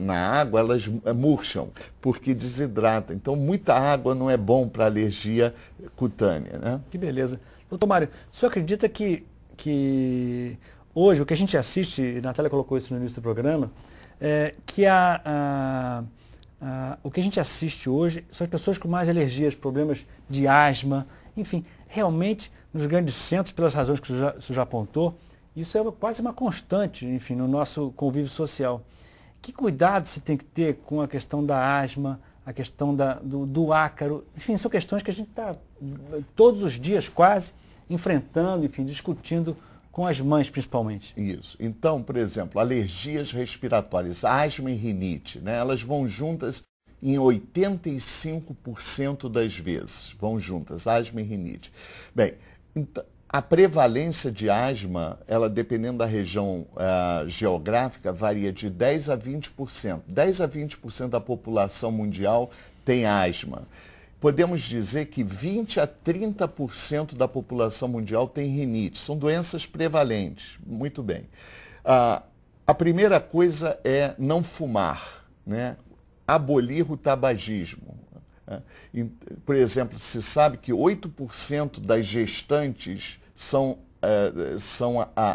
na água, elas murcham, porque desidrata. Então, muita água não é bom para alergia cutânea, né? Que beleza. Doutor Mário, o senhor acredita que hoje, o que a gente assiste, e a Natália colocou isso no início do programa, que o que a gente assiste hoje são as pessoas com mais alergias, problemas de asma, enfim, realmente, nos grandes centros, pelas razões que o senhor já apontou, isso é quase uma constante, enfim, no nosso convívio social. Que cuidado se tem que ter com a questão da asma, a questão do ácaro, enfim, são questões que a gente está todos os dias quase enfrentando, enfim, discutindo com as mães principalmente. Isso. Então, por exemplo, alergias respiratórias, asma e rinite, né? Elas vão juntas em 85% das vezes, vão juntas, asma e rinite. Bem, então, a prevalência de asma, ela dependendo da região geográfica, varia de 10 a 20%. 10 a 20% da população mundial tem asma. Podemos dizer que 20 a 30% da população mundial tem rinite. São doenças prevalentes. Muito bem. A primeira coisa é não fumar, né? Abolir o tabagismo. Por exemplo, se sabe que 8% das gestantes são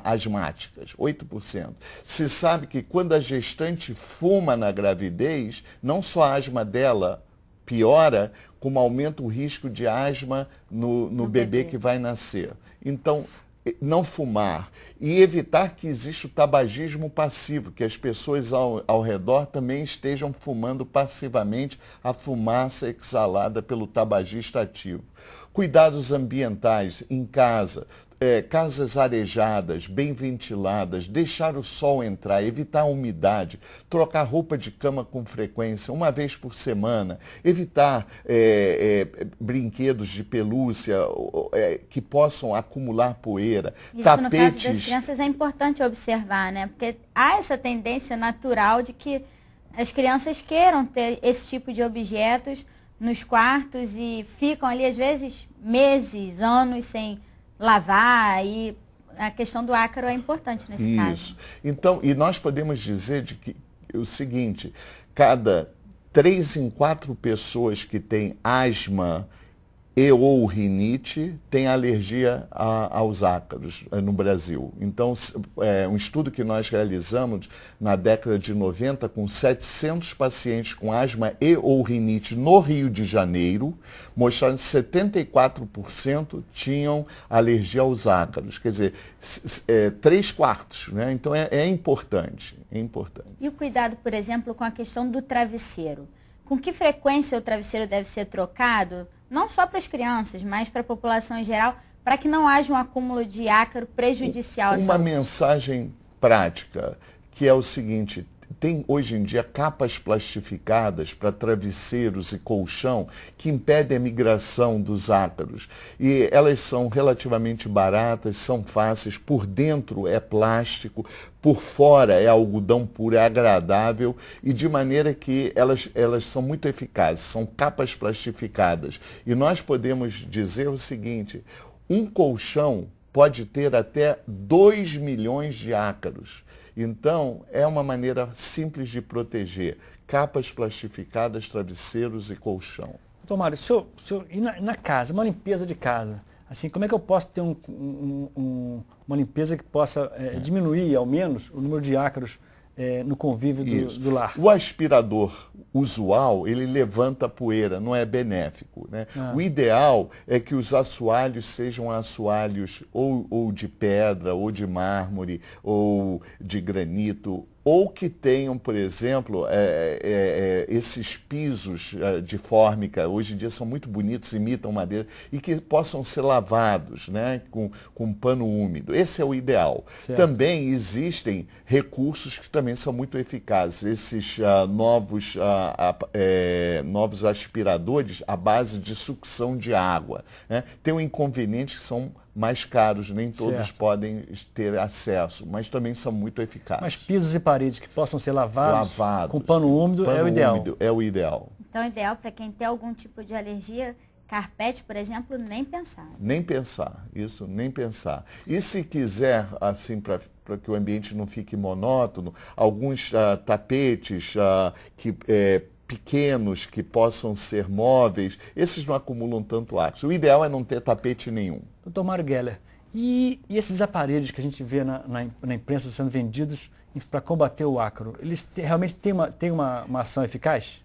asmáticas, 8%. Se sabe que quando a gestante fuma na gravidez, não só a asma dela piora, como aumenta o risco de asma no bebê que vai nascer. Então, não fumar e evitar que exista o tabagismo passivo, que as pessoas ao redor também estejam fumando passivamente a fumaça exalada pelo tabagista ativo. Cuidados ambientais em casa, casas arejadas, bem ventiladas, deixar o sol entrar, evitar a umidade, trocar roupa de cama com frequência, uma vez por semana, evitar brinquedos de pelúcia que possam acumular poeira, isso, tapetes. No caso das crianças é importante observar, né? Porque há essa tendência natural de que as crianças queiram ter esse tipo de objetos nos quartos e ficam ali, às vezes, meses, anos sem lavar, e a questão do ácaro é importante nesse caso. Isso. Então, e nós podemos dizer que o seguinte, cada 3 em 4 pessoas que têm asma ou rinite têm alergia aos ácaros no Brasil. Então, um estudo que nós realizamos na década de 90 com 700 pacientes com asma ou rinite no Rio de Janeiro, mostrando que 74% tinham alergia aos ácaros. Quer dizer, 3/4, né? Então, é importante, é importante. E o cuidado, por exemplo, com a questão do travesseiro? Com que frequência o travesseiro deve ser trocado? Não só para as crianças, mas para a população em geral, para que não haja um acúmulo de ácaro prejudicial à saúde. Uma mensagem prática, que é o seguinte, tem hoje em dia capas plastificadas para travesseiros e colchão que impedem a migração dos ácaros. E elas são relativamente baratas, são fáceis, por dentro é plástico, por fora é algodão puro, é agradável, e de maneira que elas são muito eficazes, são capas plastificadas. E nós podemos dizer o seguinte, um colchão pode ter até 2 milhões de ácaros. Então, é uma maneira simples de proteger. Capas plastificadas, travesseiros e colchão. Doutor Mário, e na casa, uma limpeza de casa, assim, como é que eu posso ter uma limpeza que possa diminuir, ao menos, o número de ácaros no convívio do lar? O aspirador usual, ele levanta a poeira, não é benéfico, né? O ideal é que os assoalhos sejam assoalhos ou de pedra, ou de mármore, ou de granito, ou que tenham, por exemplo, esses pisos de fórmica, hoje em dia são muito bonitos, imitam madeira, e que possam ser lavados, né, com pano úmido. Esse é o ideal. Certo. Também existem recursos que também são muito eficazes. Esses novos aspiradores à base de sucção de água, né? Tem um inconveniente que são mais caros, nem todos podem ter acesso, mas também são muito eficazes. Mas pisos e paredes que possam ser lavados com pano úmido é o ideal. É o ideal. Então, o ideal para quem tem algum tipo de alergia, Carpete, por exemplo, nem pensar. Nem pensar, isso, nem pensar. E se quiser, assim, para que o ambiente não fique monótono, alguns tapetes pequenos que possam ser móveis, esses não acumulam tanto ácido. O ideal é não ter tapete nenhum. Dr. Mário Geller, e esses aparelhos que a gente vê na imprensa sendo vendidos para combater o ácaro, eles realmente têm uma ação eficaz?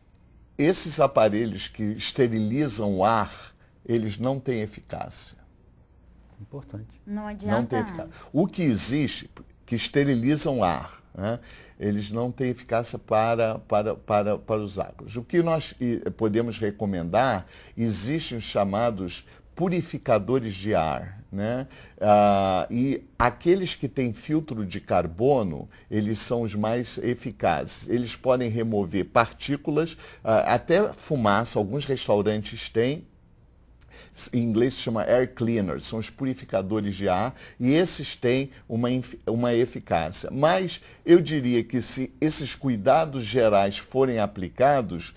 Esses aparelhos que esterilizam o ar, eles não têm eficácia. Importante. Não adianta. Não tem eficácia. O que existe, que esterilizam o ar, né, eles não têm eficácia para os ácaros. O que nós podemos recomendar, existem os chamados purificadores de ar, né? E aqueles que têm filtro de carbono, eles são os mais eficazes. Eles podem remover partículas, até fumaça, alguns restaurantes têm. Em inglês se chama air cleaners, são os purificadores de ar, e esses têm uma eficácia. Mas eu diria que se esses cuidados gerais forem aplicados,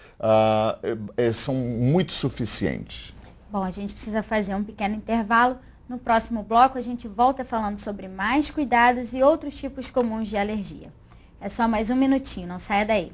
são muito suficientes. Bom, a gente precisa fazer um pequeno intervalo. No próximo bloco, a gente volta falando sobre mais cuidados e outros tipos comuns de alergia. É só mais um minutinho, não saia daí.